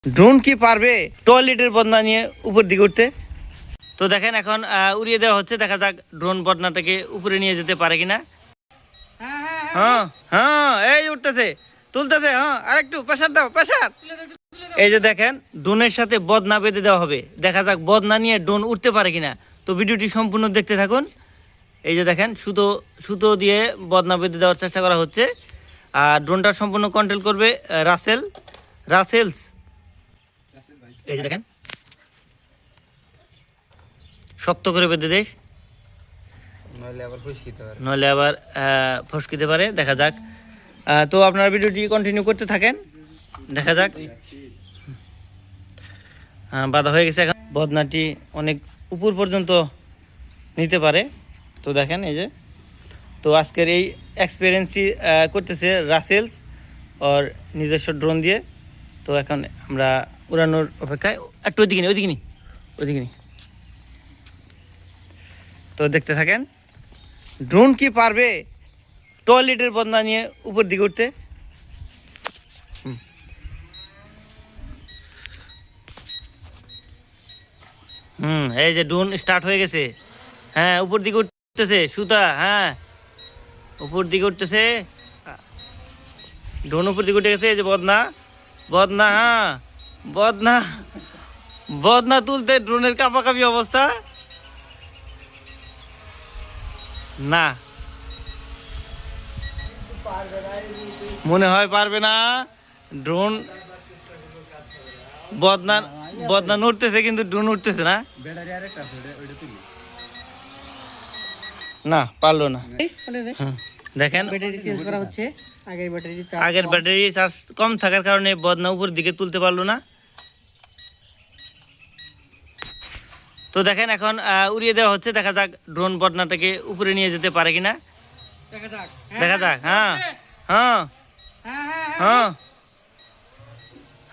Drone কি পারবে টয়লেটের বদনা নিয়ে উপর দিকে উঠতে? তো দেখেন এখন উড়িয়ে দেওয়া হচ্ছে, দেখা যাক ড্রোন বদনাটাকে উপরে নিয়ে যেতে পারে কিনা। হ্যাঁ হ্যাঁ, এই উঠতেছে, তুলতেছে, হ্যাঁ আরেকটু প্রেসার দাও, প্রেসার। এই যে দেখেন ড্রোনের সাথে বদনা বেঁধে দেওয়া হবে, দেখা যাক বদনা নিয়ে ড্রোন উঠতে পারে কিনা। তো ভিডিওটি সম্পূর্ণ দেখতে থাকুন। এই যে দেখেন সুতো সুতো দিয়ে বদনা বেঁধে দেওয়ার চেষ্টা করা হচ্ছে। আর ড্রোনটা সম্পূর্ণ কন্ট্রোল করবে রাসেলস। এই যে দেখেন শক্ত করে বেঁধে দেয়, নইলে আবার ফসকিতে পারে। দেখা যাক। তো আপনারা ভিডিওটি কন্টিনিউ করতে থাকেন, দেখা যাক। বাধা হয়ে গেছে, এখন বদনাটি অনেক উপর পর্যন্ত নিতে পারে। তো দেখেন এই যে, তো আজকের এই এক্সপিরিয়েন্সটি করতেছে রাসেলস ওর নিজস্ব ড্রোন দিয়ে। তো এখন আমরা উড়ানোর অপেক্ষায়। একটু ওইদিকে নি। তো দেখতে থাকেন ড্রোন কি পারবে টয়লেটের বদনা নিয়ে উপর দিকে উঠতে? এই যে ড্রোন স্টার্ট হয়ে গেছে। হ্যাঁ, উপর দিকে উঠতেছে সুতা। হ্যাঁ, উপর দিকে উঠতেছে ড্রোন, উপর দিকে উঠে গেছে। এই যে বদনা হ্যাঁ, বদনা তুলতে ড্রোনের কাঁপাকাঁপি অবস্থা। না, মনে হয় পারবে না। ড্রোন বদনা নড়তেছে কিন্তু ড্রোন উঠতেছে না। না, পারলো না। হ্যাঁ, দেখেন ব্যাটারি চেঞ্জ করা হচ্ছে। আগের ব্যাটারি চার্জ কম থাকার কারণে বদনা উপর দিকে তুলতে পারলো না। তো দেখেন এখন উড়িয়ে দেওয়া হচ্ছে, দেখা যাক ড্রোন বদনাটাকে উপরে নিয়ে যেতে পারে কিনা। দেখা যাক। হ্যাঁ হ্যাঁ হ্যাঁ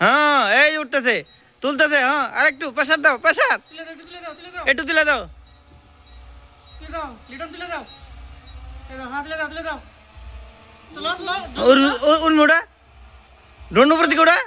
হ্যাঁ, এই উঠতেছে, তুলতেছে, হ্যাঁ আরেকটু প্রেসার দাও, প্রেসার একটু তুলে দাও। উড়া ড্রোন উপর দিকে উড়া।